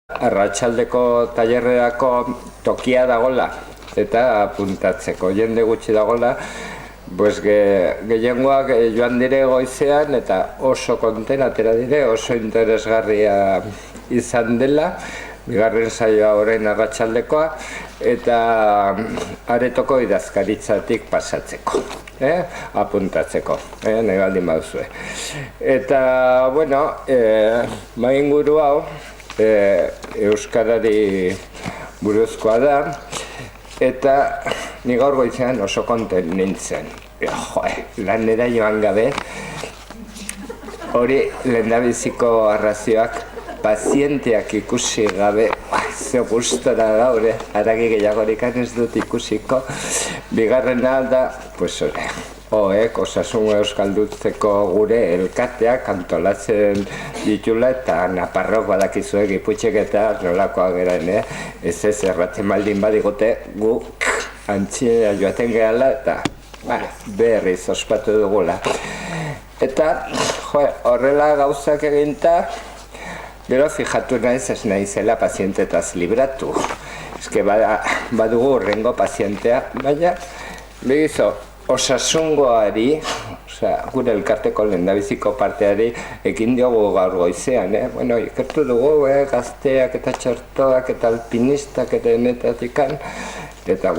arratsaldeko tailerrerako tokia dagola eta apuntatzeko jende gutxi dagola, pues gehiengoak joan dire goizean eta oso konten atera dire, oso interesgarria izan dela, bigarren saioa orain arratsaldekoa eta aretoko idazkaritzatik pasatzeko. Apuntatzeko, nahi baldin baduzue. Eta, bueno, mainguru hau euskarari buruzkoa da, eta ni gaur goizean oso konten nintzen. Lanera joan gabe, hori lehendabiziko arrazioak pazienteak ikusi gabe, ze gustora gaur, haragi gehiagorikan ez dut ikusiko. Bigarrena da, pues hori, osasun euskaldutzeko gure elkarteak antolatzen ditula eta naparrok badakizue Giputxek eta nolakoa geraen, ez erratzen baldin badigute gu antxea joaten gehala eta berriz ospatu dugula. Eta horrela gauzak eginta, gero fijatu naiz ez naizela pazientetaz libratu. Eske badugu urrengo pazientea, baina begizo, osasungoari, gure elkarteko lehendabiziko parteari ekin diogu gaur goizean, ikertu dugu gazteak eta txertoak eta alpinistak eta enetatikan, eta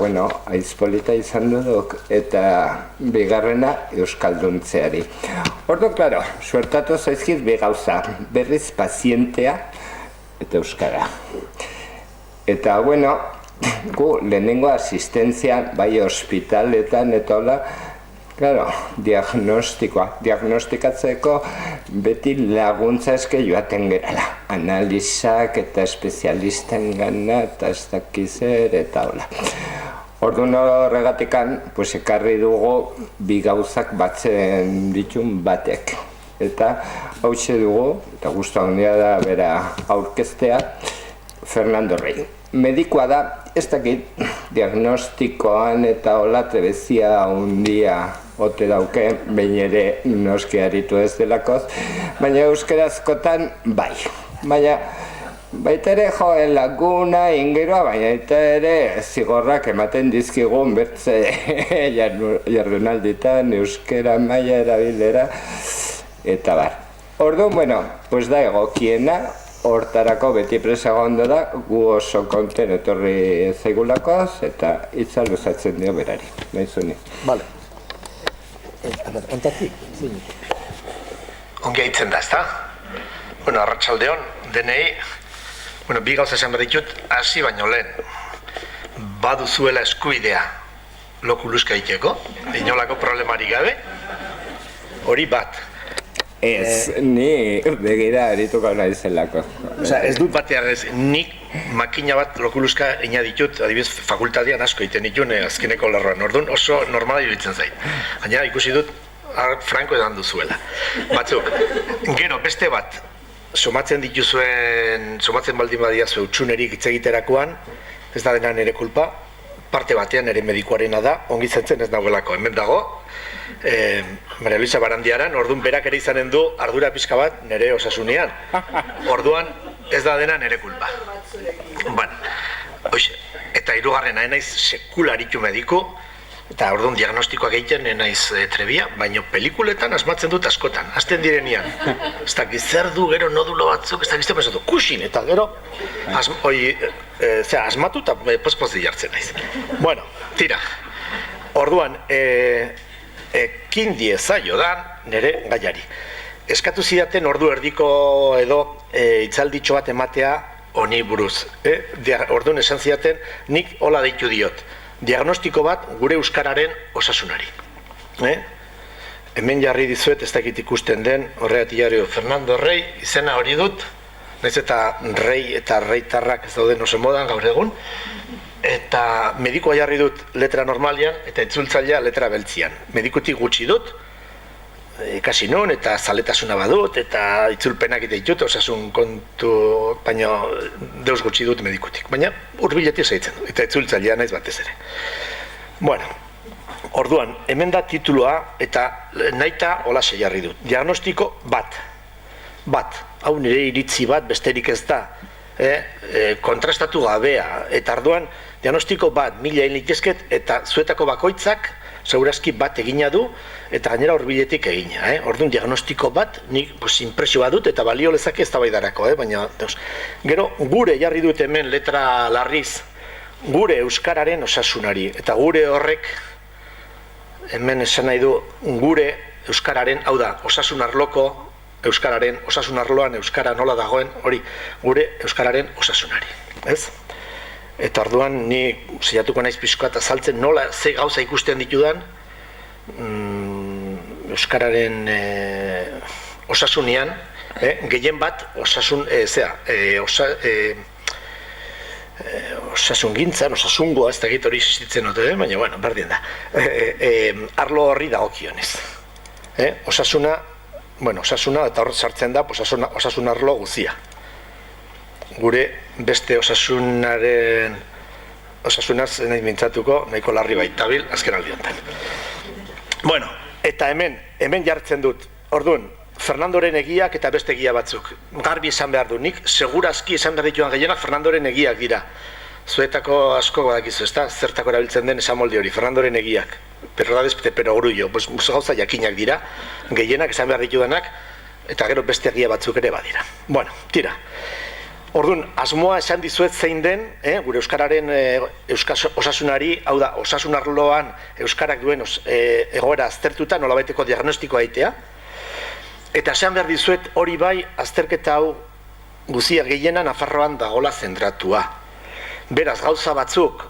aizpolita izan duduk, eta bigarrena euskalduntzeari. Ordo, klaro, suertatu zaizkit bi gauza, berriz pazientea eta euskara. Eta, gu lehenengo asistentzia, bai ospitaletan eta hola, claro, diagnostikatzeko beti laguntza eske joaten gerala. Analizak eta espezialisten gana eta ez dakizer eta hola. Orduan horregatikan, ekarri dugu bi gauzak batzen ditun batek. Eta hauxe dugu, eta guztu handia da bera aurkeztea, Fernando Rey. Medikoa da, ez dakit diagnostikoan eta hola trebezia hundia ote dauke, behin ere noski aritu ez delakoz, baina euskerazkotan bai. Baita ere laguna ingeroa, baina eta ere zigorrak ematen dizkigun bertze jardunalditan, euskera maila erabilera, eta bar. Orduan, da egokiena, hortarako beti presa gondo da, gu oso konten etorri zaigulakoaz, eta hitza luzatzen dio berari, nahi zuni. Bale. Ontatik? Ongi haitzen da, ezta? Arratsaldeon, denei, bi gauza esan behar ditut, hasi baino lehen. Baduzuela eskubidea lokuluska egiteko, inolako problemari gabe, hori bat. Ez, ni begira arituko nahi zelako. Ez dut batean ez, nik makina bat lokuluska ina ditut, adibidez fakultatean asko egiten ditun azkeneko lerroan, orduan oso normala iruditzen zait. Gainera ikusi dut, franko edan duzuela. Batzuk, gero beste bat, somatzen baldin badia zu utsunerik hitz egiterakoan, ez da dena nire kulpa, parte batean nire medikuarena da, ongi zentzen ez nagoelako, hemen dago, Maria Luisa Barandiaran, orduan berak ere izanen du ardura pixka bat nire osasunean. Orduan ez da dena nire kulpa. Eta hirugarrena, naiz sekula aritu mediku, eta orduan diagnostikoak egiten naiz trebia, baina pelikuletan asmatzen dut askotan, hasten direnean. Ez dakiz zer du, gero nodulo batzuk, ez dakiz pensatu, kusin, eta gero asmatu eta pospozi jartzen naiz. Tira, orduan, ekin diezaio da nire gaiari. Eskatu zidaten ordu erdiko edo itzalditxo bat ematea honi buruz. Orduan esan zidaten nik hola deitu diot. Diagnostiko bat gure euskararen osasunari. Hemen jarri dizuet ez dakit ikusten den horregatik Fernando Rey izena hori dut. Naiz eta Rey eta Reitarrak ez dauden oso modan gaur egun. Eta medikoa jarri dut letra normalian eta itzultzailea letra beltzian. Medikutik gutxi dut, ikasi non eta zaletasuna badut eta itzulpenak ditut, osasun kontu, baina deus gutxi dut medikutik. Baina hurbiletik segitzen du, eta itzultzailea naiz batez ere. Orduan, hemen da titulua eta nahita holaxe jarri dut. Diagnostiko bat. Hau nire iritzi bat besterik ez da. kontrastatu gabea, eta arduan diagnostiko bat 1000 egin litezket, eta zuetako bakoitzak segurazki bat egina du, eta gainera horbiletik egina. Orduan diagnostiko bat, nik impresio bat dut, eta balio lezake ez da baidarako, baina, gero, gure jarri dut hemen letra larriz, gure euskararen osasunari, eta gure horrek, hemen esan nahi du, gure euskararen, hau da, osasun arloko euskararen, osasun arloan euskara nola dagoen, hori, gure euskararen osasunari, ez? Eta orduan, ni saiatuko naiz pixkoa eta azaltzen nola, ze gauza ikusten ditudan, euskararen osasunean, gehien bat, osasun, osasun gintzan, osasungoa, ez da egit hori existitzen dute, baina, bueno, berdin da. Arlo horri dagokionez. Osasuna, eta hor sartzen da, osasun arlo guzia. Gure beste osasunaz nahi mintzatuko, nahiko larri baitabil, azken aldiontan. Bueno, eta hemen jartzen dut, orduan, Fernandoren egiak eta beste egia batzuk. Garbi esan behar du, nik segurazki esan behar dituan gehienak Fernandoren egiak dira. Zuetako asko badakizu, ezta? Zertako erabiltzen den esamolde hori, Fernandoren egiak. Verdades de perogrullo, gauza jakinak dira, gehienak esan behar ditudanak, eta gero beste egia batzuk ere badira. Bueno, tira. Orduan, asmoa esan dizuet zein den, gure euskararen osasunari, hau da, osasun arloan euskarak duen egoera aztertuta nolabaiteko diagnostikoa egitea, eta esan behar dizuet hori bai azterketa hau guzia gehiena Nafarroan dagola zentratua. Beraz, gauza batzuk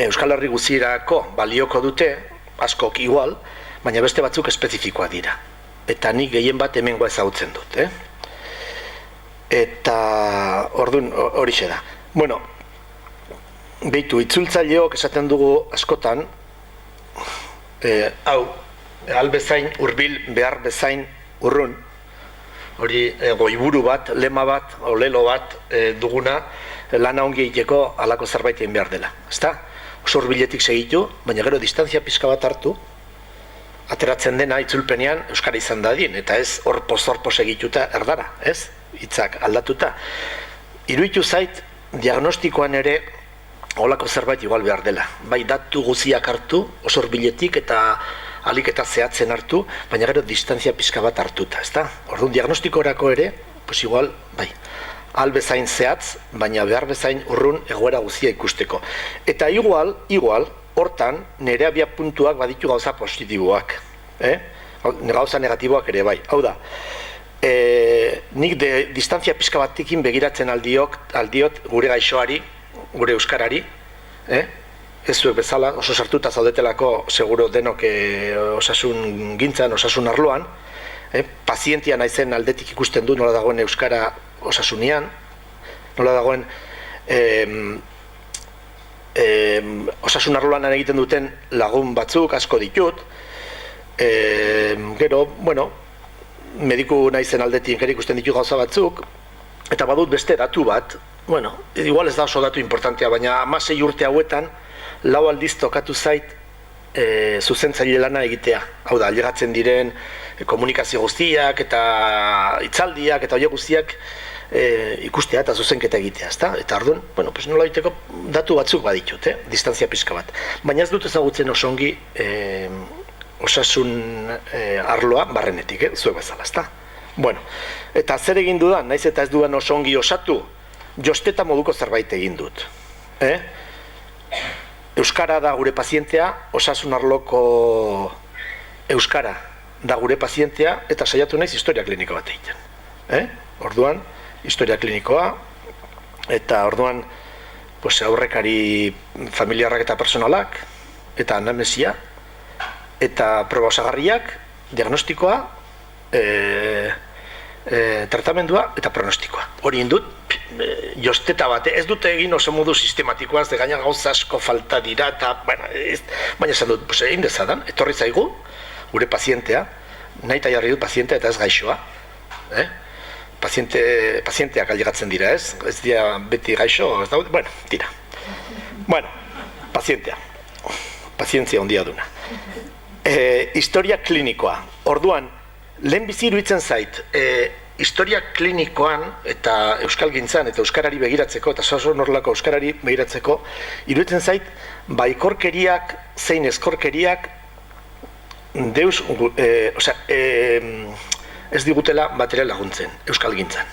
Euskal Herri guzirako balioko dute, askok igual, baina beste batzuk espezifikoa dira. Eta nik gehien bat hemengoa ezagutzen dut. Eta orduan horixe da. Bueno, behitu, itzultzaileok esaten dugu askotan, hau, albezain hurbil behar bezain urrun, hori goiburu bat, lema bat, olelo bat duguna, lana ongi egiteko halako zerbait egin behar dela. Ezta? Oso hurbiletik segitu, baina gero distantzia pixka bat hartu, ateratzen dena itzulpenean euskara izan dadin, eta ez horpoz egituta erdara, ez? Hitzak aldatuta. Iruditu zait, diagnostikoan ere holako zerbait igual behar dela. Bai datu guziak hartu, oso hurbiletik eta alik eta zehatzen hartu, baina gero distantzia pixka bat hartuta, ezta? Orduan diagnostikorako ere, pues igual, bai, albezain zehatz, baina behar bezain urrun egoera guzia ikusteko. Eta igual, hortan, nire abia puntuak baditu gauza positiboak, gauza negatiboak ere bai. Hau da, nik distantzia pixka batekin begiratzen aldiot gure gaixoari, gure euskarari, ez zuek bezala, oso sartuta zaudetelako seguro denok osasun gintzan, osasun arloan, pazientia naizen aldetik ikusten du nola dagoen euskara osasunean, nola dagoen osasun arloan egiten duten lagun batzuk asko ditut, gero, bueno, mediku naizen aldetik ikusten ditu gauza batzuk, eta badut beste datu bat, bueno, igual ez da oso datu importantea, baina 16 urte hauetan, 4 aldiz tokatu zait zuzentzaile lana egitea. Hau da, ailegatzen diren komunikazio guztiak eta hitzaldiak eta horiek guztiak ikustea eta zuzenketa egitea, ezta? Eta orduan, bueno, pues nola egiteko datu batzuk baditut, distantzia pixka bat. Baina ez dut ezagutzen oso ongi osasun arloa barrenetik, zuek bezala, ezta? Bueno, eta zer egin dudan, naiz eta ez dudan oso ongi osatu, josteta moduko zerbait egin dut. Euskara da gure pazientea, osasun arloko euskara da gure pazientea, eta saiatu naiz historia kliniko bat egiten. Orduan, historia klinikoa, eta orduan aurrekari familiarrak eta personalak, eta anamnesia, eta proba osagarriak, diagnostikoa, tratamendua eta pronostikoa. Hori indut, josteta bat, ez dute egin oso modu sistematikoaz, de gaina gauza asko falta dira, eta, baina esan dut, egin dezadan, etorri zaigu, gure pazientea, nahi eta jarri dut pazientea eta ez gaixoa, pazienteak ailegatzen dira, ez dira beti gaixo, ez daude, bueno, tira. Bueno, pazientzia ondia duna. Historia klinikoa, orduan, lehen bizi iruditzen zait, historia klinikoan eta euskalgintzan eta euskarari begiratzeko eta osasun horrelako euskarari begiratzeko iruditzen zait baikorkeriak zein eskorkeriak deus ez digutela batere laguntzen euskalgintzan.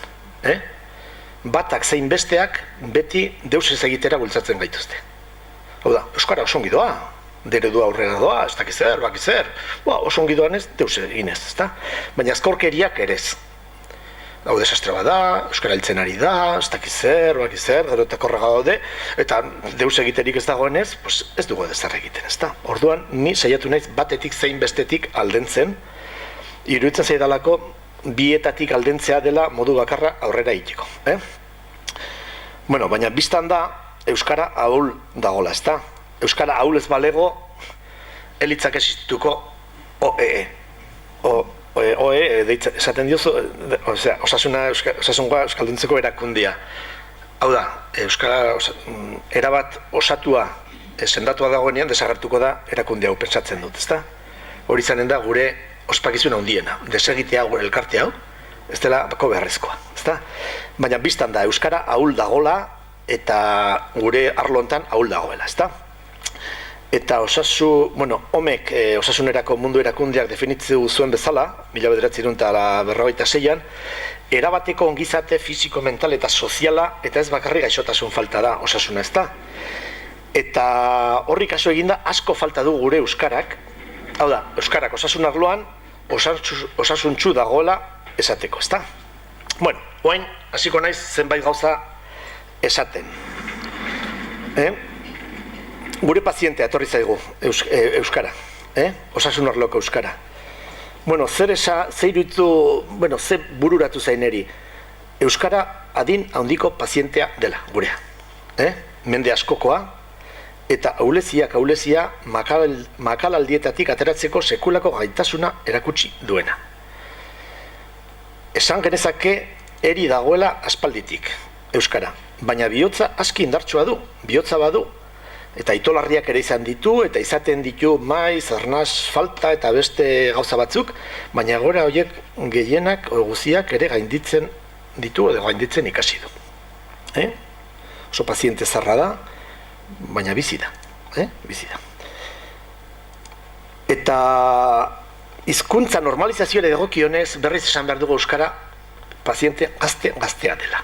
Batak zein besteak beti deus ez egitera bultzatzen gaituzte. Hau da, euskara oso ongi doa, deredua aurrera doa, ez dakiz zer, bakiz zer, oso ongi doan ez, deus egin ez, ezta? Baina eskorkeriak ere ez. Hau desastre bat da, euskara hiltzen ari da, ez dakiz zer, bakiz zer, gero eta korraga daude, eta deus egiterik ez dagoenez, ez dugu ezer egiten, ezta? Orduan, ni saiatu naiz batetik zein bestetik aldentzen, iruditzen zaidalako bietatik aldentzea dela modu bakarra aurrera egiteko. Bueno, baina biztan da, euskara ahul dagola, ezta? Euskara ahul ez balego, elitzak existituko OEE. OE, esaten diozu, osasungoa euskalduntzeko erakundia. Hau da, euskara erabat osatua, sendatua dagoenean, desagertuko da erakundia hau pentsatzen dut, ezta? Hori izanen da gure ospakizuna handiena, desegitea gure elkarte hau, ez dela bako beharrezkoa, ezta? Baina biztan da, euskara ahul dagola eta gure arlontan ahul dagoela, ezta? Eta homek osasunerako mundu erakundeak definitzu zuen bezala, 1956an, erabateko ongizate fisiko, mental eta soziala eta ez bakarri gaixotasun falta da osasuna, ezta? Eta horri kasu eginda asko falta du gure euskarak, hau da, euskarak osasun arloan osasuntsu dagoela esateko, ezta? Bueno, oain hasiko naiz zenbait gauza esaten. Gure pazientea etorri zaigu euskara, osasun arloko euskara. Bueno, ze bururatu zaineri, euskara adin handiko pazientea dela gurea. Mende askokoa, eta ahulezia makalaldietatik ateratzeko sekulako gaitasuna erakutsi duena. Esan genezake eri dagoela aspalditik euskara, baina bihotza aski indartsua du, bihotza badu, eta itolarriak ere izan ditu, eta izaten ditu maiz, arnaz, falta eta beste gauza batzuk, baina gora horiek gehienak guziak ere gainditzen ditu edo gainditzen ikasi du. Oso paziente zarra da, baina bizi da. Eta hizkuntza normalizazioa dagokionez berriz esan behar dugu euskara paziente gaztea dela.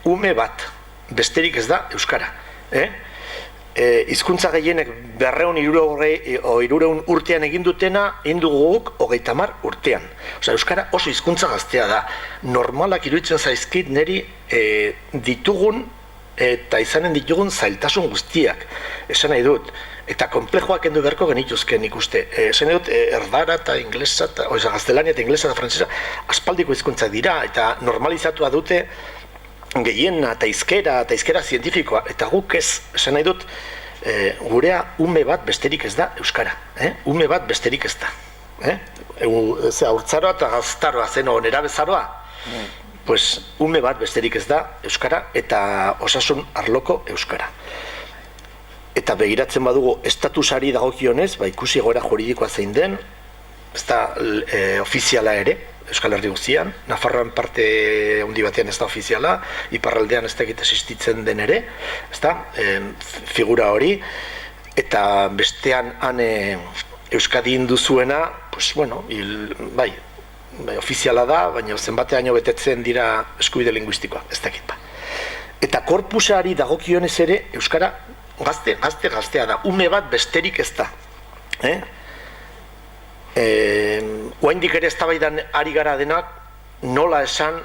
Ume bat, besterik ez da euskara. Hizkuntza gehienek 200 urtean egin dutena, egin dugu guk 30 urtean. Euskara oso hizkuntza gaztea da. Normalak iruditzen zaizkit niri ditugun eta izanen ditugun zailtasun guztiak. Esan nahi dut. Eta konplejoak endu beharko genituzken ikuste. Esan nahi dut, erdara eta inglesa, gaztelania eta inglesa eta frantzesa, aspaldiko hizkuntzak dira, eta normalizatua dute gehiena eta izkera zientifikoa, eta guk ez, esan nahi dut, gurea ume bat besterik ez da euskara. Ume bat besterik ez da. Haurtzaroa eta gaztaroa zeno nerabezaroa, pues ume bat besterik ez da euskara eta osasun arloko euskara. Eta begiratzen badugu estatusari dagokionez, ikusi egoera juridikoa zein den, ez da ofiziala ere, Euskal Herri guztian, Nafarroan parte handi batean ez da ofiziala, iparraldean ez da egite existitzen den ere, ez da, figura hori, eta bestean han Euskadi induzuena, pues bueno, bai, ofiziala da, baina zenbateaino betetzen dira eskubide linguistikoa, ez dakit ba. Eta korpusari dagokionez ere, Euskara gaztea da, ume bat besterik ez da. Oaindik ere eztabaidan ari gara denak nola esan,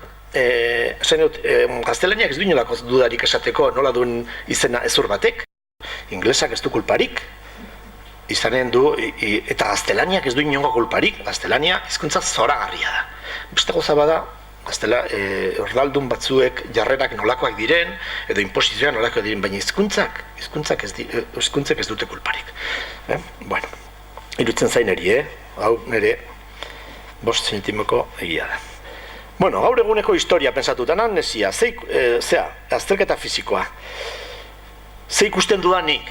gaztelaniak ez du inolako dudarik esateko nola duen izena ezur batek, inglesak ez du kulparik, izanen du, eta gaztelaniak ez du inolako kulparik, gaztelania hizkuntza zoragarria da. Beste goza bada, erdaldun batzuek jarrerak nolakoak diren, edo inposizioa nolakoak diren, baina hizkuntzak ez dute kulparik. Bueno, irutzen zain eri, hau nire 5 zentimoko egia da. Bueno, gaur eguneko historia pensatutan amnesia, azterketa fizikoa. Ze ikusten dudanik,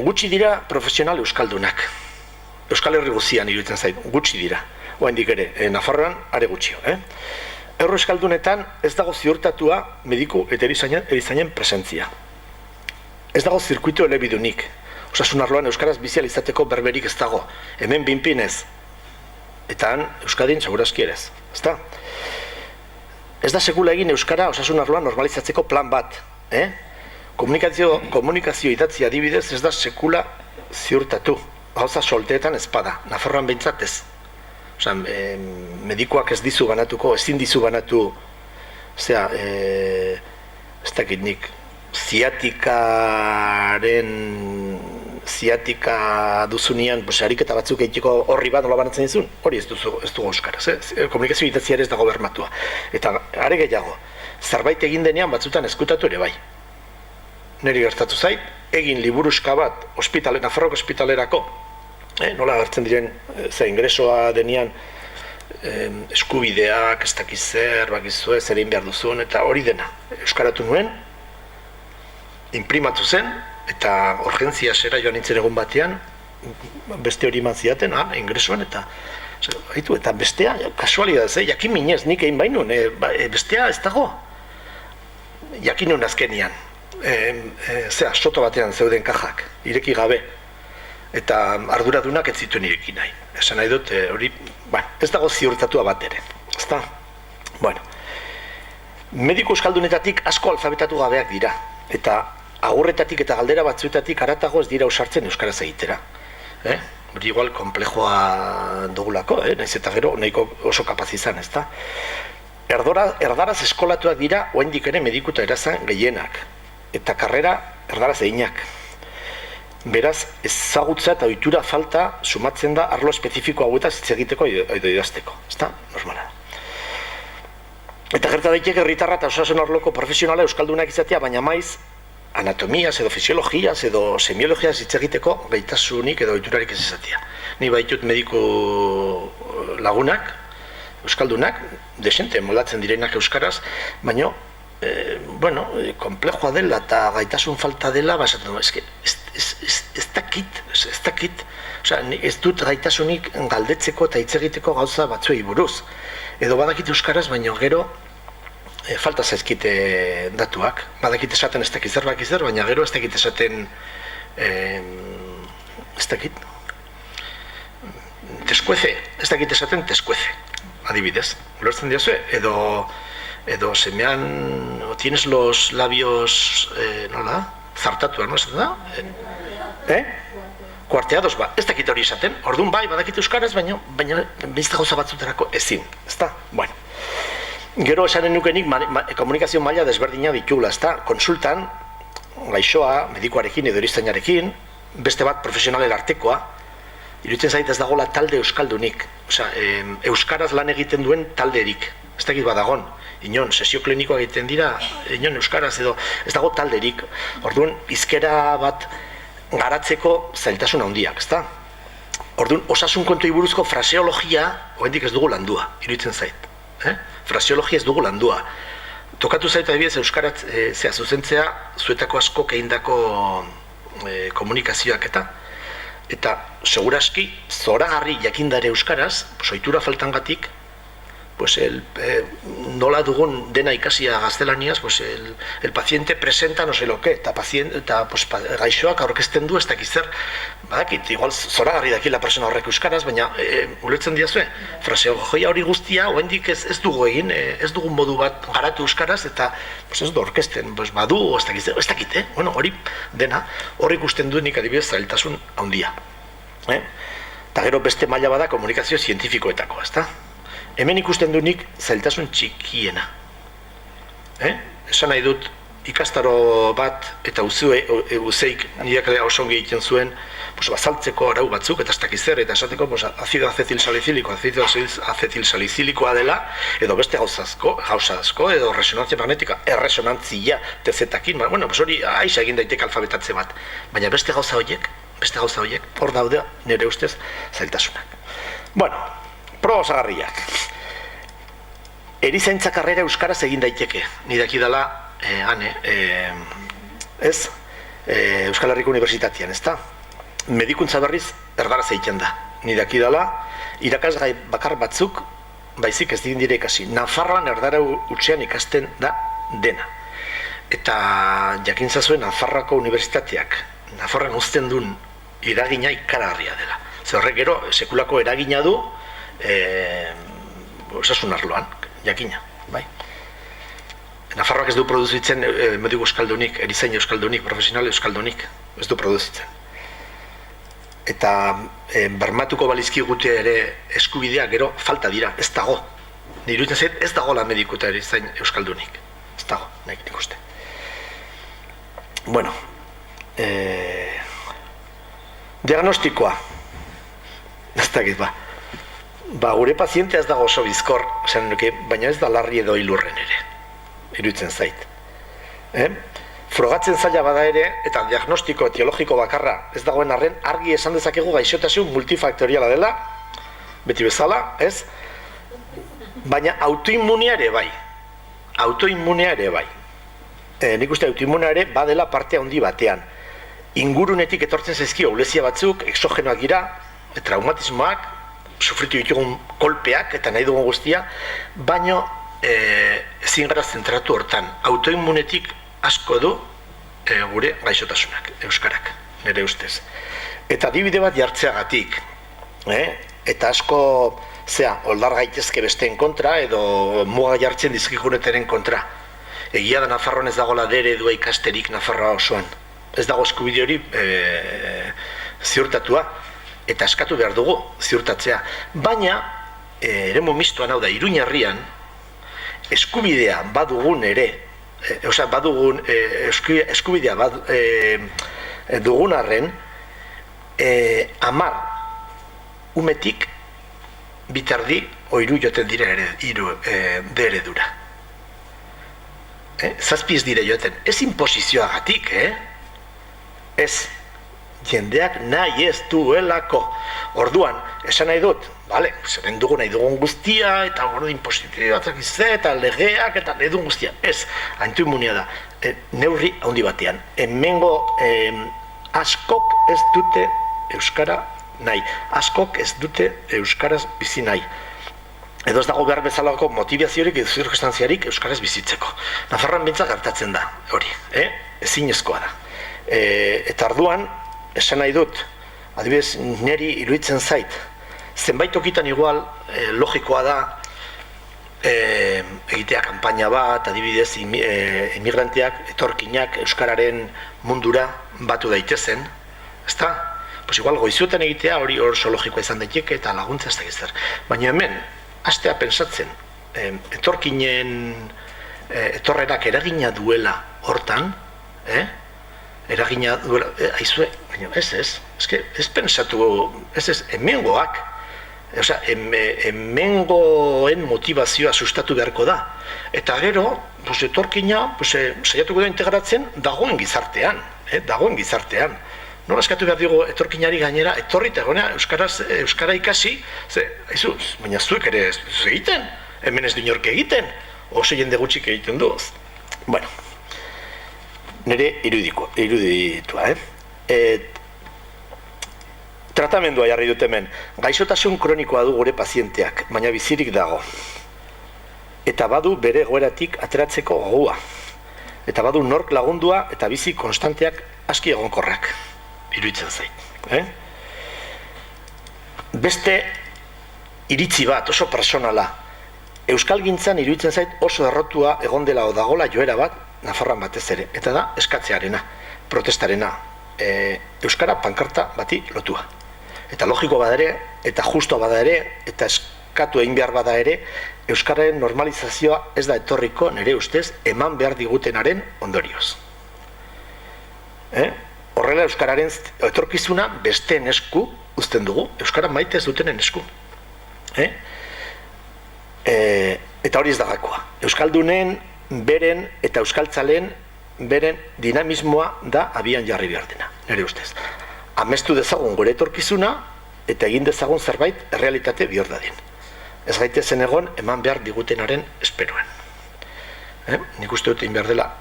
gutxi dira profesional euskaldunak. Euskal Herri guztian iruditzen zait, gutxi dira. Oaindik ere, Nafarroan are gutxio. Euskaldunetan ez dago ziurtatua mediku eta erizainen presentzia. Ez dago zirkuitu elebidunik. Osasun arloan euskaraz bizializateko berberik ez dago. Hemen binpinez. Eta han Euskadin segurazki ere ez. Ezta? Ez da sekula egin euskara osasun arloan normalizatzeko plan bat. Komunikazio idatzi adibidez ez da sekula ziurtatu. Gauza solteetan ez bada. Nafarroan behintzat ez. Osa, medikoak ez dizu banatuko, ezin dizu banatu, ez dakit nik, ziatika duzunean, ariketa batzuk egiteko horri bat nola banatzen dizun, hori ez dugu euskaraz, komunikazio idatzia ere ez dago bermatua. Eta are gehiago, zerbait egin denean batzutan ezkutatu ere bai. Neri gertatu zait, egin liburuska bat Nafarroko ospitalerako, nola agertzen diren, ingresoa denean eskubideak, ez dakiz zer, bakizue, zer egin behar duzun, eta hori dena. Euskaratu nuen, imprimatu zen, eta urgentzia zera joan nintzen egun batean, beste hori eman zidaten, ingresoan, eta bestea, kasualidad, jakin minez, nik egin bainun, bestea ez dago. Jakin nuen azkenian, soto batean zeuden kajak, ireki gabe. Eta arduradunak ez zituen ireki nahi. Esan nahi dut, hori, ez dago ziurtatua bat ere. Ezta? Bueno, mediku euskaldunetatik asko alfabetatu gabeak dira. Eta agurretatik eta galdera batzuetatik haratago ez dira usartzen euskaraz egitera. Hori igual komplejoa dugulako, nahiz eta gero nahiko oso kapaz izan, ezta? Erdaraz eskolatuak dira oraindik ere mediku eta erazan gehienak. Eta karrera erdaraz eginak. Beraz, ezagutza eta ohitura falta sumatzen da arlo espezifiko hauetaz hitz egiteko edo idazteko. Ezta? Normala. Eta gerta daiteke herritarra eta osasun arloko profesionala euskaldunak izatea, baina maiz anatomiaz edo fisiologiaz edo semiologiaz hitz egiteko gaitasunik edo ohiturarik ez izatea. Ni baitut mediku lagunak, euskaldunak, desente moldatzen direnak euskaraz, baina komplejoa dela eta gaitasun falta dela, esaten du, ez dakit, ez dut gaitasunik galdetzeko eta hitz egiteko gauza batzuei buruz. Edo badakit euskaraz, baina gero falta zaizkite datuak. Badakit esaten ez dakit zer, baina gero ez dakit esaten teskueze, ez dakit esaten teskueze, adibidez. Ulertzen diazue, edo semean, tienes los labios, nola, zartatuak, no esaten da? Kuarteados, ez dakit hori esaten, orduan bai, badakit euskaraz, baina bizta gauza batzuterako ezin, ezta? Bueno, gero esanen nukenik komunikazio maila desberdina ditugula, ezta? Konsultan, gaixoa, medikuarekin edo erizainarekin, beste bat profesionalen artekoa, iruditzen zait ez dagoela talde euskaldunik, euskaraz lan egiten duen talderik, ez dakit badagon, inon, sesio klinikoa egiten dira, inon euskaraz edo, ez dago talderik, orduan, hizkera bat garatzeko zailtasun handiak, ezta? Orduan, osasun kontuei buruzko fraseologia oraindik ez dugu landua, iruditzen zait. Fraseologia ez dugu landua. Tokatu zait adibidez euskaraz zuzentzea zuetako asko egindako komunikazioak eta seguraski zoragarri jakindare euskaraz, ohitura faltangatik, nola dugun dena ikasia gaztelaniaz, el paciente presenta no sé lo que, eta gaixoak aurkezten du ez dakiz zer, badakit, igual zoragarri dakila persona horrek euskaraz, baina ulertzen diazue, fraseologia hori guztia, oraindik ez dugu egin, ez dugun modu bat garatu euskaraz, eta ez du orkesten, badu, ez dakit, hori dena, hori ikusten du nik adibidez zailtasun handia. Eta gero beste maila bada komunikazio zientifikoetako, ezta? Hemen ikusten du nik zailtasun txikiena. Esan nahi dut, ikastaro bat eta uzeik nireak oso ongi egiten zuen, bazaltzeko arau batzuk eta ez dakiz zer, eta esateko azido acetilsalicilikoa dela, edo beste gauza asko, edo resonantzia magnetika, erresonantzia tezetakin, hori aiza egin daiteke alfabetatze bat, baina beste gauza horiek, hor daude nire ustez zailtasunak. Bueno, proba osagarriak. Erizaintza karrera euskaraz egin daiteke, ni dakidala, Euskal Herriko Unibertsitatean, ezta? Medikuntza berriz erdaraz egiten da. Ni dakidala, irakasgai bakar batzuk baizik ez dire ikasi. Nafarroan erdara utxean ikasten da dena. Eta jakin zazuen Nafarroako unibertsitateak, Nafarroan uzten duen eragina ikaragarria dela. Zer horrek gero, sekulako eragina du osasun arloan, jakina, bai. Nafarroak ez du produzitzen mediku euskaldunik, erizain euskaldunik, profesional euskaldunik, ez du produzitzen. Eta bermatuko balizkigute ere eskubidea gero falta dira, ez dago. Iruditzen zait, ez dago la mediku eta erizain euskaldunik. Ez dago, nahi nik uste. Bueno, diagnostikoa. Ez dakit, gure pazientea ez dago oso bizkor, baina ez da larri edo hilurren ere. Iruditzen zait. Frogatzen zaila bada ere, eta diagnostiko etiologiko bakarra ez dagoen arren, argi esan dezakegu gaixotasun multifaktoriala dela, beti bezala, ez? Baina autoimmunea ere bai. Autoimmunea ere bai. Nik uste autoimmunea ere badela parte handi batean. Ingurunetik etortzen zaizkio ahulezia batzuk, exogenoak dira, traumatismoak, sufritu ditugun kolpeak eta nahi dugun guztia, baino ezin gara zentratu hortan. Autoimmunetik asko du gure gaixotasunak, euskarak, nire ustez. Eta adibide bat jartzeagatik, eta asko oldar gaitezke besteen kontra, edo muga jartzen dizkigunetaren kontra. Egia da Nafarroan ez dagoela eredua ikasterik Nafarroa osoan. Ez dago eskubide hori ziurtatua, eta eskatu behar dugu ziurtatzea. Baina, eremu mistoan hau da, Iruin herrian, eskubidea badugun ere, badugun eskubidea dugun arren, 10 umetik bitardi oiru joten dira eredura. 7 ez dire joten, ez inposizioagatik, ez, jendeak nahi ez duelako. Orduan, esan nahi dut, zeren dugu nahi dugun guztia, eta gordo inposizioatzak eta legeak, eta nahi dugun guztia. Ez, autoimmunia da, neurri handi batean. Hemengo askok ez dute euskara nahi. Askok ez dute euskaraz bizi nahi. Edo ez dago behar bezalako motivaziorik edo zirkustantziarik euskaraz bizitzeko. Nafarroan bintzak gertatzen da, hori, ezinezkoa da. Eta arduan, esan nahi dut, adibidez, niri iruditzen zait, zenbait tokitan igual logikoa da egitea kanpaina bat, adibidez, emigranteak, etorkinak euskararen mundura batu daitezen, ezta? Pues igual goizuetan egitea hori oso logikoa izan daiteke eta laguntza ez da gizter. Baina hemen, hastea pensatzen, etorrerak eragina duela hortan, eragina duela, aizue, baina ez pensatu, hemengoak, hemengoen motivazioa sustatu beharko da. Eta gero, etorkina, saiatuko da integratzen dagoen gizartean, Nola eskatu behar dugu etorkinari gainera, etorri eta egonea euskara ikasi, baina zuek ere ez egiten, hemen ez du inork egiten, oso jende gutxik egiten du. Bueno, nire iruditua, Tratamendua jarri dut hemen, gaixotasun kronikoa du gure pazienteak, baina bizirik dago. Eta badu bere egoeratik ateratzeko gogoa. Eta badu nork lagundua eta bizi konstanteak aski egonkorrak. Iruditzen zait. Beste iritzi bat, oso personala. Euskalgintzan iruditzen zait oso errotua egon dela odagola joera bat, Nafarroan batez ere. Eta da, eskatzearena, protestarena. Euskara pankarta bati lotua. Eta logiko bada ere, eta justo bada ere, eta eskatu egin behar bada ere, Euskararen normalizazioa ez da etorriko nire ustez eman behar digutenaren ondorioz. Horrela Euskararen etorkizuna besteen esku uzten dugu, Euskara maite ez dutenen esku. Eta hori ez da gakoa. Euskaldunen, beren eta euskaltzaleen beren dinamismoa da abian jarri behar dena, nire ustez. Amestu dezagun gure etorkizuna eta egin dezagun zerbait errealitate bihur dadin. Ez gaitezen egon eman behar digutenaren esperoen. Nik uste dut egin behar dela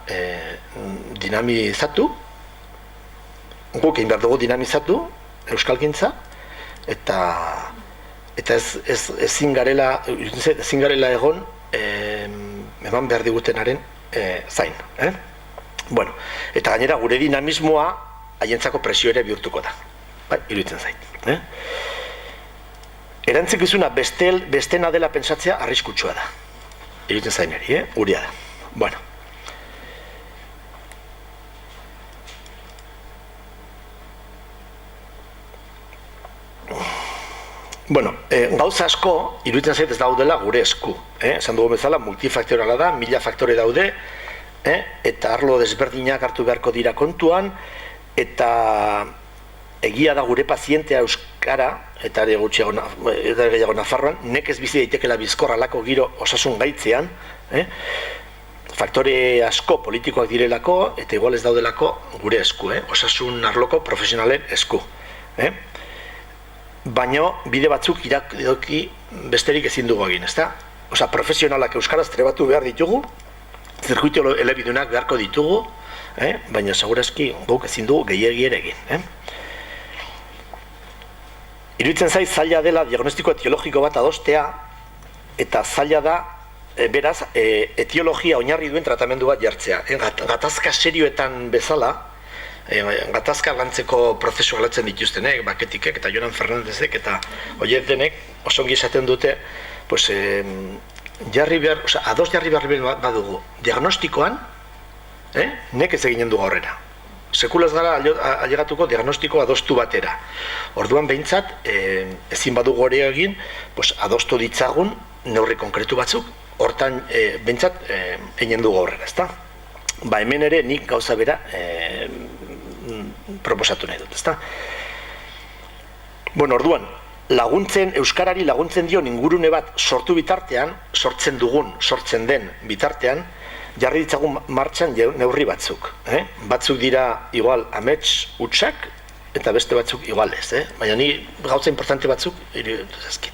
dinamizatu, guk egin behar dugu dinamizatu euskalgintza, eta eta ezin garela egon eman behar digutenaren zain. Bueno, eta gainera gure dinamismoa haientzako presio ere bihurtuko da. Bai, iruditzen zait. Erantzukizuna bestena dela pentsatzea arriskutsua da. Iruditzen zaineri, gurea da. Bueno. Bueno, gauza asko, iruditzen zait ez daudela gure esku. Esan dugu bezala, multifaktoriala da, 1000 faktore daude, eta arlo desberdinak hartu beharko dira kontuan, eta egia da gure pazientea euskara, eta ere gehiago Nafarroan, nekez bizi daitekela bizkor halako giro osasun gaitzean, faktore asko politikoak direlako, eta igual ez daudelako gure esku, osasun arloko profesionalen esku. Baina bide batzuk iradoki besterik ezin dugu egin, ezta? Osa, profesionalak euskaraz trebatu behar ditugu, zirkuito elebidunak beharko ditugu, baina segurazki guk ezin dugu gehiegi ere egin. Iruditzen zait zaila dela diagnostiko etiologiko bat adostea, eta zaila da, beraz, etiologia oinarri duen tratamendu bat jartzea. Gatazka serioetan bezala, gatazka lantzeko prozesu alatzen dituztenek, Baketikek eta Jonan Fernandezek eta horiek denek osongi esaten dute, ados jarri behar badugu diagnostikoan, nekez eginen dugu aurrera. Sekulaz gara ailegatuko diagnostiko adostu batera. Orduan behintzat, ezin badugu hori egin, adostu ditzagun neurri konkretu batzuk, hortan behintzat eginen dugu aurrera, ezta? Ba hemen ere nik gauza bera proposatu nahi dut, ezta? Bueno, orduan, euskarari laguntzen dion ingurune bat sortu bitartean, sortzen den bitartean, jarri ditzagun martxan neurri batzuk. Batzuk dira igual amets hutsak, eta beste batzuk igual ez. Baina ni gauza importante batzuk iruditzen zaizkit.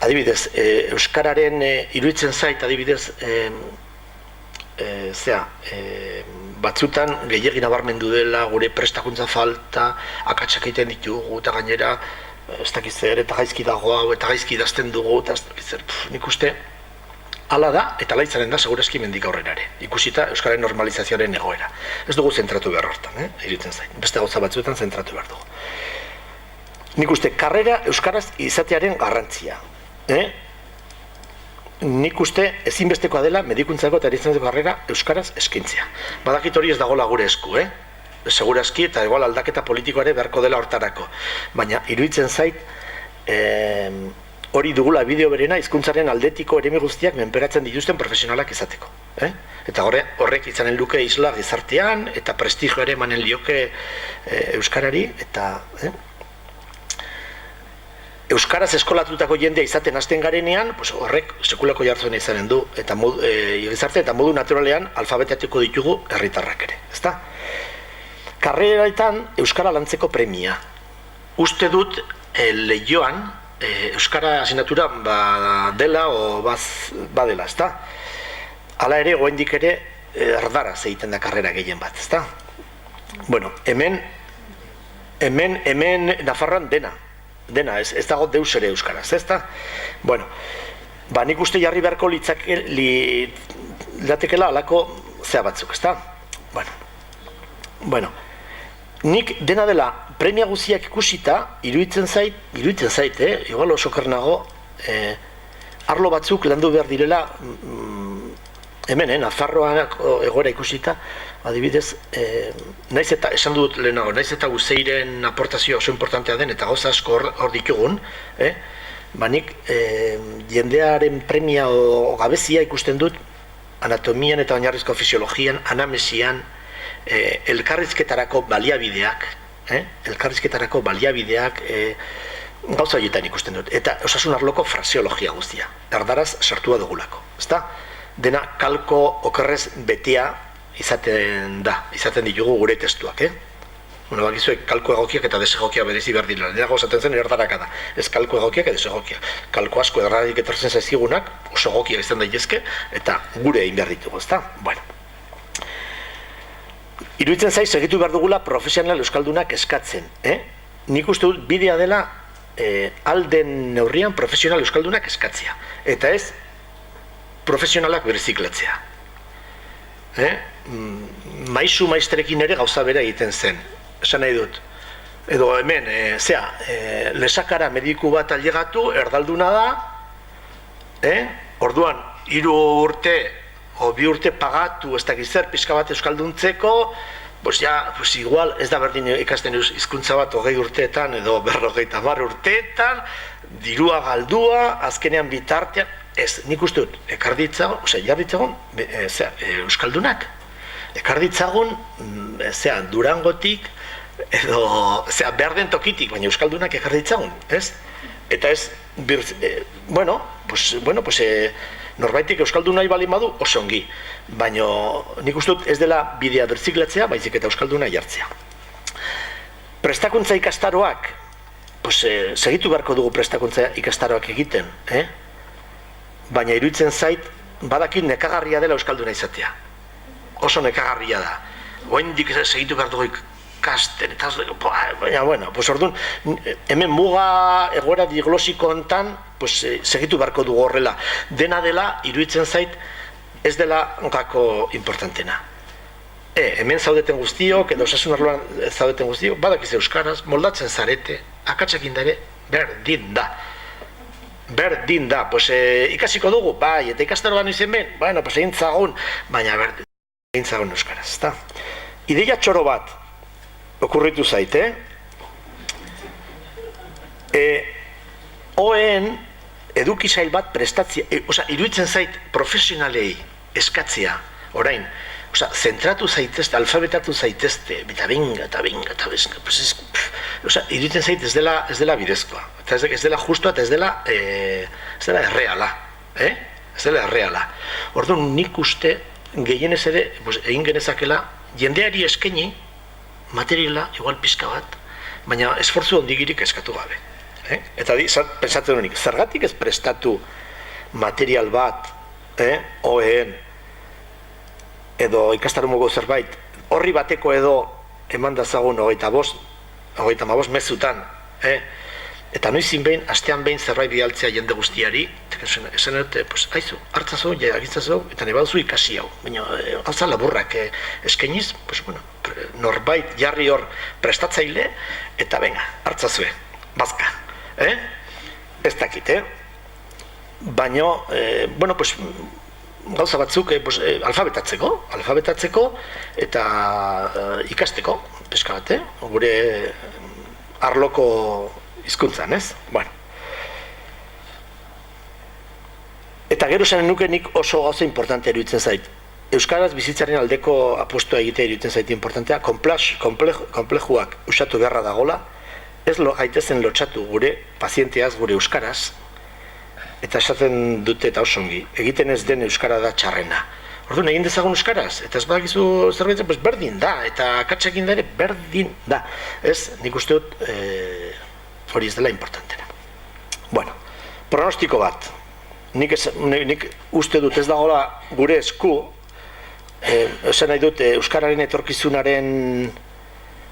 Adibidez, euskararen iruditzen zait, adibidez, batzutan gehiegi nabarmendu dela gure prestakuntza falta, akatsak egiten ditugu, eta gainera ez dakiz zer, eta gaizki dago hau, eta gaizki idazten dugu, eta ez dakiz zer, nik uste hala da, eta laitzaren da segurazki mendik aurrera ere, ikusita euskararen normalizazioaren egoera. Ez dugu zentratu behar hortan, iruditzen zain, beste gauza batzuetan zentratu behar dugu. Nik uste, karrera euskaraz izatearen garrantzia. Nik uste ezinbestekoa dela medikuntzako eta erizaintzako karrera euskaraz eskaintzea. Badakit hori ez dagoela gure esku, segurazki eta igual aldaketa politikoare beharko dela hortarako. Baina iruditzen zait hori dugula bideo berena hizkuntzaren aldetiko eremi guztiak menperatzen dituzten profesionalak izateko. Eta horrek izanen luke isla gizartean eta prestigio ere emanen lioke euskarari eta euskaraz eskolatutako jendea izaten hasten garenean, horrek sekulako jartzen izanen du, eta gizarte eta modu naturalean alfabetatuko ditugu herritarrak ere, ezta? Karreraetan euskara lantzeko premia. Uste dut lehioan euskara asignatura dela o badela, ezta? Hala ere, goendik ere erdaraz egiten da karrera gehien bat, ezta? Bueno, hemen Nafarroan dena, ez dago deus ere euskaraz, ezta? Bueno, nik uste jarri beharko litzatekela alako zea batzuk, ezta? Bueno, nik dena dela premia guziak ikusita, iruditzen zait, igual oso kernago, arlo batzuk landu behar direla, hemen, Nafarroan egoera ikusita, adibidez, naiz eta, esan dut lehenago, naiz eta Guzeiren aportazioa oso importantea den, eta gauza asko hor ditugun, nik jendearen premia o gabezia ikusten dut anatomian eta oinarrizko fisiologian, anamesian, elkarrizketarako baliabideak, gauza horietan ikusten dut, eta osasun arloko fraseologia guztia, erdaraz sartua dugulako, ezta? Dena kalko okerrez betea izaten ditugu gure testuak, bakizuek kalko egokiak eta desegokiak berezi behar dira. Nera gauzaten zen erdaraka da, ez kalko egokiak eta desegokiak. Kalko asko erradik etortzen zaizkigunak, oso egokiak izan daitezke, eta gure egin behar ditugu, ezta? Bueno. Iruditzen zaiz, segitu behar dugula profesional euskaldunak eskatzen, Nik uste dut bidea dela alden neurrian profesional euskaldunak eskatzea. Eta ez profesionalak berziklatzea. Maisu maistrekin ere gauza bera egiten zen. Esan nahi dut. Edo hemen, lesakara mediku bat ailegatu, erdalduna da, orduan, 3 urte o 2 urte pagatu, ez dakiz zer, pixka bat euskalduntzeko, pues igual ez da berdin ikasten hizkuntza bat 20 urteetan edo 50 urteetan, dirua galdua, azkenean bitartean, ez, nik uste dut, jarritzagun, euskaldunak, ekarditzagun, Durangotik, edo, behar den tokitik, baina euskaldunak ekarditzagun, ez? Eta ez, norbaitik euskaldun nahi bali badu, oso ongi. Baina nik uste dut ez dela bidea berziklatzea, baizik eta euskalduna jartzea. Prestakuntza ikastaroak, segitu beharko dugu prestakuntza ikastaroak egiten, baina iruditzen zait, badakit nekagarria dela euskalduna izatea. Oso nekagarria da. Oraindik segitu behar dugu ikasten, eta baina, orduan, hemen muga egoera diglosiko hontan, segitu beharko dugu horrela. Dena dela, iruditzen zait, ez dela gako importantena. Hemen zaudeten guztiok, edo osasun arloan zaudeten guztiok, badakiz euskaraz, moldatzen zarete, akatsekin da ere, berdin da. Berdin da, ikasiko dugu, bai, eta ikastaroan izen ben, egin zagun, baina egin zagun euskaraz, ezta? Ideia txoro bat, okurritu zait, OEN edukizail bat prestatzea, iruditzen zait profesionalei eskatzea, orain, zentratu zaitezte, alfabetatu zaitezte, eta binga, iruditzen zait ez dela bidezkoa, ez dela justua eta ez dela erreala, ez dela erreala. Orduan nik uste gehienez ere egin genezakela jendeari eskaini materiala, igual pizka bat, baina esfortzu hondigirik eskatu gabe. Eta pentsatzen honik, zergatik ez prestatu material bat, OEN, edo ikastaromuko zerbait, horri bateko edo eman dazagun 25 mezutan, eta noizin behin, astean behin zerbait bidaltzea jende guztiari, esan dute, haizu, hartzazu, agintzazu, eta nahi baduzu ikasi hau, baina gauza laburrak eskainiz, norbait jarri hor prestatzaile, eta venga, hartzazue, bazka, ez dakit, baina, gauza batzuk alfabetatzeko eta ikasteko, peska bat, gure arloko hizkuntzan, ez? Eta gero esanen nuke nik oso gauza importantea iruditzen zait. Euskaraz bizitzaren aldeko apostua egitea iruditzen zait importantea, konplejuak usatu beharra dagola, ez gaitezen lotxatu gure pazienteaz, gure euskaraz, eta esaten dute eta oso ongi, egiten ez den euskara da txarrena. Orduan, egin dezagun euskaraz, eta ez badakizu zerbaitzen, berdin da, eta akatsekin da ere berdin da. Ez, nik uste dut, hori ez dela importantena. Pronostiko bat. Nik uste dut ez dagoela gure esku, esan nahi dut, euskararen etorkizunaren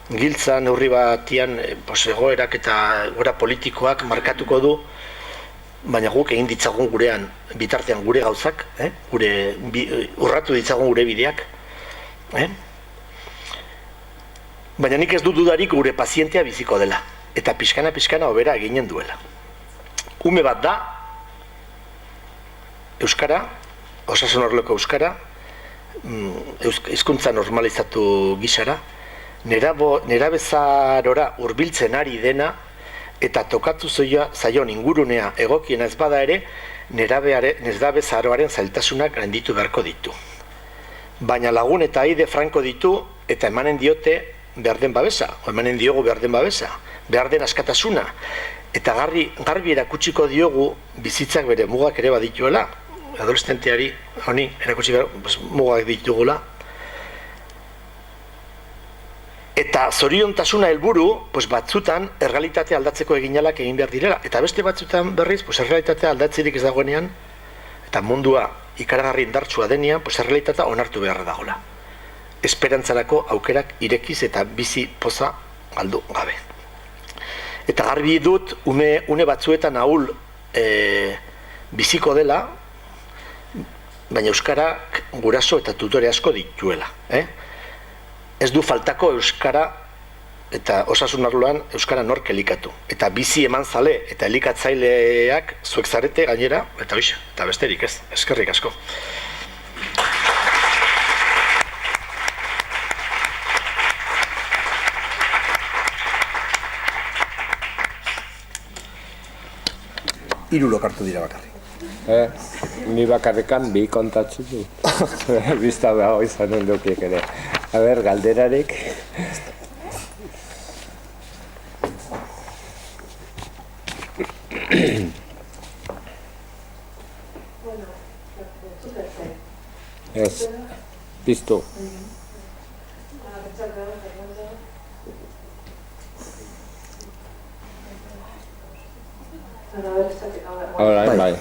giltza neurri batian egoerak eta egoera politikoak markatuko du, baina guk egin ditzagun gurean, bitartean gure gauzak, urratu ditzagun gure bideak. Baina nik ez dut dudarik gure pazientea biziko dela, eta pixkana hobera eginen duela. Ume bat da, euskara, osasun arloko euskara, hizkuntza normalizatu gisara, nerabezarora hurbiltzen ari dena, eta tokatu zaion ingurunea egokiena ez bada ere, nerabezaroaren zailtasunak gainditu beharko ditu. Baina lagun eta aide franko ditu, eta emanen diote behar den babesa, emanen diogu behar den babesa, behar den askatasuna, eta garbi erakutsiko diogu bizitzak bere mugak ere badituela, adolescenteari honi erakutsi mugak ditugula, eta zoriontasuna helburu, batzutan errealitatea aldatzeko eginalak egin behar direla, eta beste batzutan berriz, errealitatea aldatzerik ez dagoenean, eta mundua ikaragarri indartsua denean, errealitatea onartu beharra dagoela. Esperantzarako aukerak irekiz eta bizi poza galdu gabe. Eta garbi dut, une batzuetan ahul biziko dela, baina euskarak guraso eta tutore asko dituela. Ez du faltako euskara eta osasun arloan euskara nork elikatu. Eta bizi eman zale eta elikatzaileak zuek zarete gainera, eta hoxe, eta besterik ez, eskerrik asko. Hirurok hartu dira bakarrik. Ni bakarrekan bi kontatzen du. Bista dago izanen dukiek ere. A ber, galderarik. Ez, piztu. Hola, bai.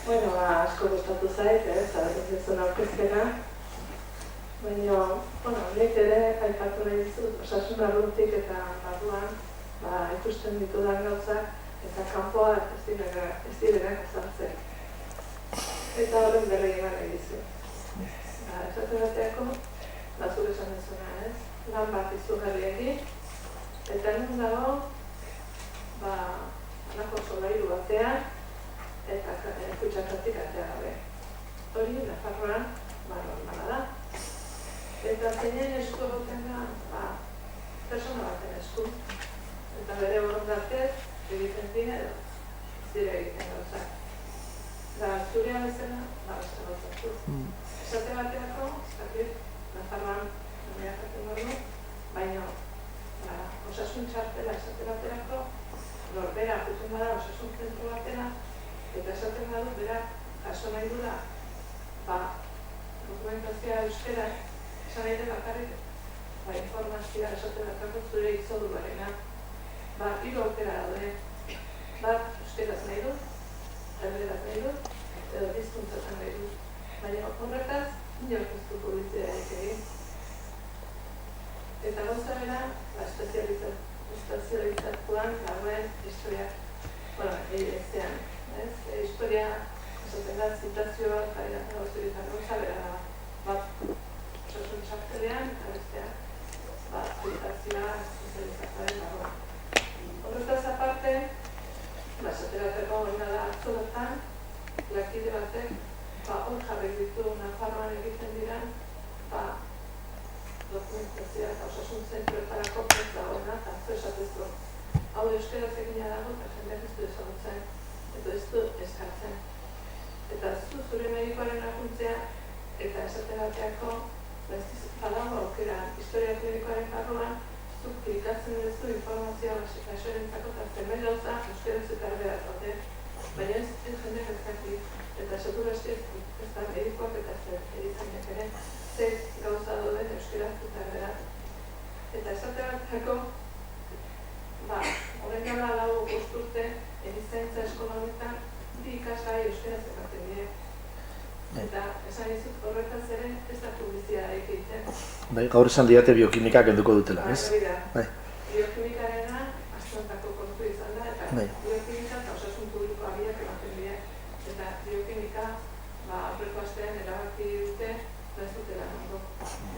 Bueno, asko gustatu zait, ez zuen aurkezpena. Baina, nik ere aipatu nahi dizut, osasun arlotik eta barruan ikusten ditudan gauzak eta kanpoa ez direnak azaltzen. Eta horren berri eman nahi dizut. Esate bateako, zure esan duzuna, ez? Lan bat izugarri egin, eta nun dago, halako solairu batean, eta kutxakatik atea gabe. Hori, Nafarroan, normala da. Eta zeinen esku egoten da, persona baten esku. Eta bere borondatez, egiten dira edo, zire egiten gauzak. Zurea bezala, beste gauzatu. Esate bateako, Nafarroan, nomeak jaten gordu, baina osasun txartela esate baterako, norbera juten bada osasun zentru batera, eta esaten badu, bera, jaso nahi dula, dokumentazioa euskera, esan nahi dela bakarrik, informazioa esate bakarrik zure izodularena. Hiru aukera daude, bat euskeraz nahi dut, erderaz nahi dut, edo hizkuntzatan nahi dut. Baina horretaz, inork ez du publizitaterik egin. Eta gauza bera, espezializatuan dagoen historiak, egilezean. Historia, esaten da, zitazioa, eta gauza bera bat osasun txartelean, eta bestea, zitazioa espezializatuaren dagoen. Horretaz aparte, esaterateko baina da atzo bertan, lakide batek, hor jarri ditu Nafarroan egiten diran, dokumentazioa eta osasun zentruetarako prest dagoena, eta atzo esatezko. Hau euskaraz egina dago, eta jendeak ez du ezagutzen, eta ez du eskartzen. Eta zure medikoaren laguntzea, eta esaterateako, badago aukera, historia klinikoaren barruan, zuk klikatzen duzu informazioa gaixorentzako eta zenbait gauza euskaraz eta erderaz daude, baina ez jendeak ezkakik, eta seguru ez da medikoak eta erizainak ere, ze gauza dauden euskaraz eta erderaz. Eta esaterateako, horren gala lau urte, erizaintza eskola honetan, bi ikasgai euskaraz ematen dire. Eta esan izut horretaz ere ez da publizitaterik egiten. Gaur esan diate biokimikak enduko dutela, ez? Biokimikarena askontako kontu izan da, eta biokimika eta osasun publikoa biak ematen dira. Eta biokimika, aurreko astean erabaki dute, ez dutela nago.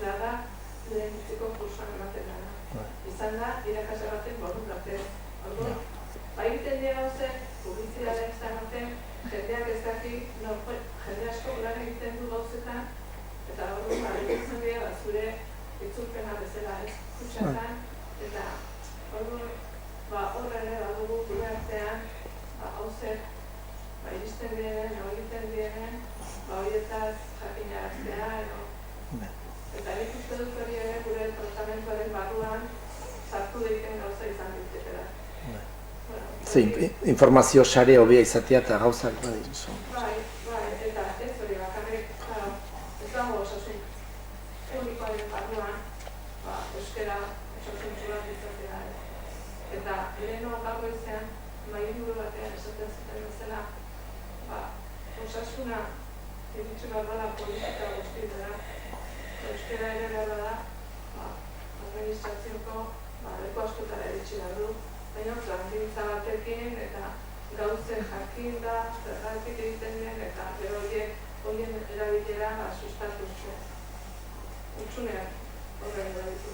Da, lehen utziko kursuan ematen dara. Izan da, irakasle baten borundatez. Orduan, egiten dira gauzen, publizitatea ez da ematen, jendeak ez daki, jende asko lan egiten du gauzetan, eta orduan, egiten dira zure itzulpena bezala ez kutxatan, eta orduan, horre ere badugu gure artean, gauzek, iristen direnen, egiten direnen, horietaz jakinaraztea, eta nik uste dut hori ere gure tratamentuaren barruan sartu deiken gauza izan ditekela. Informazio sare hobea izatea eta gauzak badiruzu. Bai, eta ez hori bakarrik, ez dago osasun publikoaren barruan, euskera osasun txulat izatea. Eta leheno gaur izan, mailiburu batean esaten zuten bezala, osasuna egitxe bat bada politika guztietara, euskera ere behar da, administrazioko leku askotara eritxe behar du, baina plangintza batekin eta gauzen jakinda, zergatik egiten den, eta gero horien erabilera sustatuzko. Utsunean, horren erabiltu.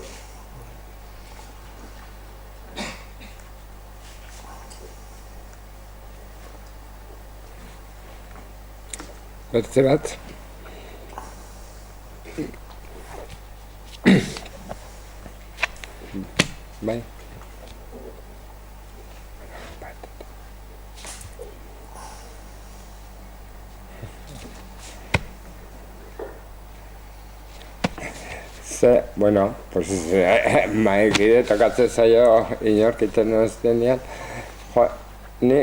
Bertze bat? Bai. Bueno, pues maikide tokatzen zaio inork iten ez denean. Ni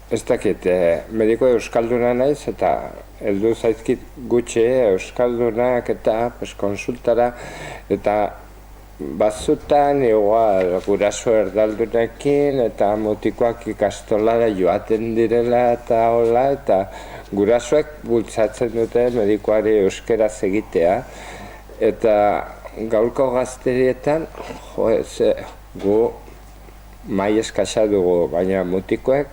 ez dakit, mediko euskalduna naiz eta heldu zaizkit gutxi euskaldunak eta konsultara eta batzutan igual guraso erdaldunekin eta mutikoak ikastolara joaten direla eta hola eta gurasoek bultzatzen dute medikoari euskeraz egitea eta gaurko gazterietan gu mai eskasa dugu, baina mutikoek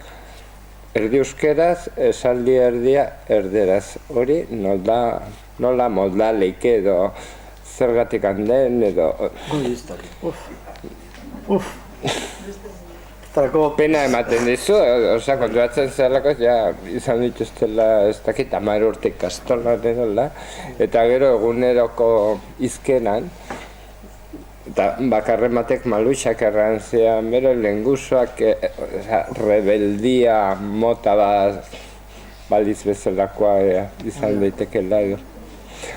erdi euskeraz, esaldi erdia erderaz. Hori nola molda leike edo zergatik handen edo... Pena ematen dizu, konturatzen zelako, izan dituztela ez dakit 10 urte ikastolan edola, eta gero eguneroko izkenan, eta bakarren batek maluxak errantzean, bero lengusoak rebeldia mota baliz bezalakoa izan daitekela edo.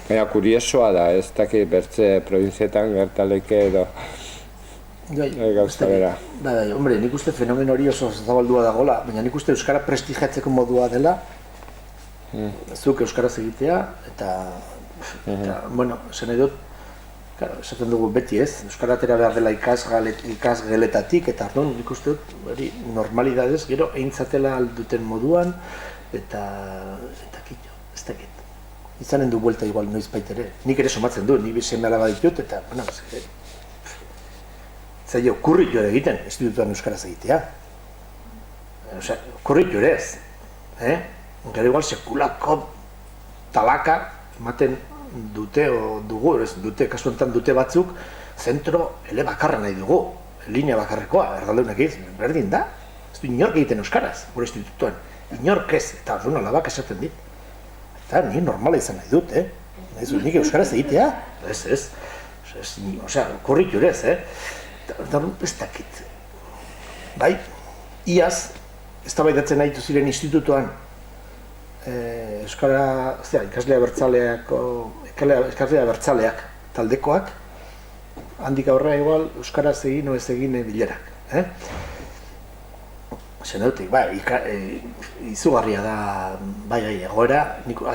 Baina kuriosoa da, ez dakit bertze provinzietan gertaleke edo gauza bera. Hombre, nik uste fenomen hori oso zabaldua dagoela, baina nik uste euskara prestigiatzeko modua dela, zuk euskaraz egitea, eta, bueno, esan nahi dut, esaten dugu beti ez, euskara atera behar dela ikasgeletatik, eta ardun, nik uste dut, normalidadez, gero, eintzatela alduten moduan, eta kitxo, ez dakit. Izanen du buelta igual noiz baitere. Nik ere somatzen du, nik seme alaba ditut, eta, bueno, zailo, kurritu ere egiten, institutuan euskaraz egitea. Osea, kurritu ere ez. Gero igual sekulako talaka ematen dute, o dugu, ez dute, kasu enten dute batzuk, zentro bakarra nahi dugu, linea bakarrekoa, erdaldeunak egiten, berdin da. Ez du inork egiten euskaraz, gure institutuan. Inork ez, eta orduan alabak esaten dit. Eta ni normala izan nahi dut, nahi dut nik euskaraz egitea, ez. Osea, kurritu ere ez, eta ez dakit. Bai, iaz, ez da baidatzen nahi ziren institutuan, euskara, ikaslea bertzaleak taldekoak, handik aurrera igual euskaraz egin o ez egin bilerak. Zen dutik, izugarria da, egoera,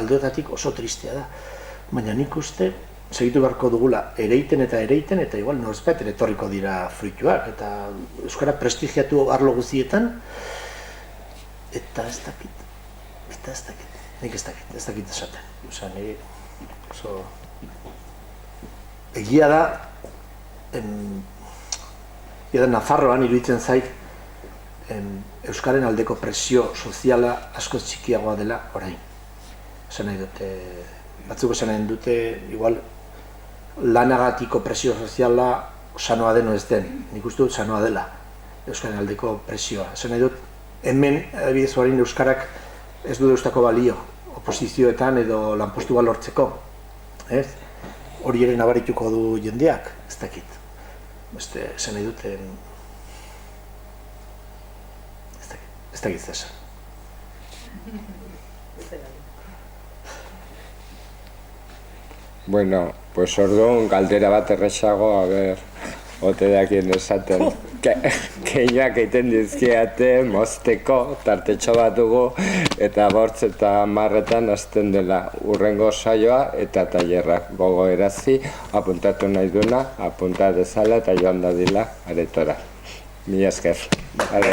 aldoetatik oso tristea da. Baina nik uste, segitu beharko dugula ereiten, eta igual norbait etorriko dira fruituak, eta euskara prestigiatu arlo guztietan, eta ez dakit. Nik ez dakit esaten. Osa, niri oso... Egia da, Nafarroan iruditzen zait, euskaren aldeko presio soziala asko txikiagoa dela orain. Esan nahi dute, batzuk esan nahi dute, igual, lanagatiko presio soziala sanoa den o ez den. Nik uste dut sanoa dela, euskaren aldeko presioa. Esan nahi dut, hemen, adibidez orain euskarak ez du deustako balio, oposizioetan edo lanpostu bat lortzeko. Hori ere nabarituko du jendeak, ez dakit. Esan nahi dut, ez dakit zesan. Bueno, pues orduan galdera bat erresago, a ver, ote dakien esaten. Keinak egiten dizkiate, mozteko, tartetxo bat dugu, eta 8 eta 10 hasten dela urrengo saioa eta tailerrak gogoerazi, apuntatu nahi duena, apunta dezala eta joan dadila aretora. Mila esker. Are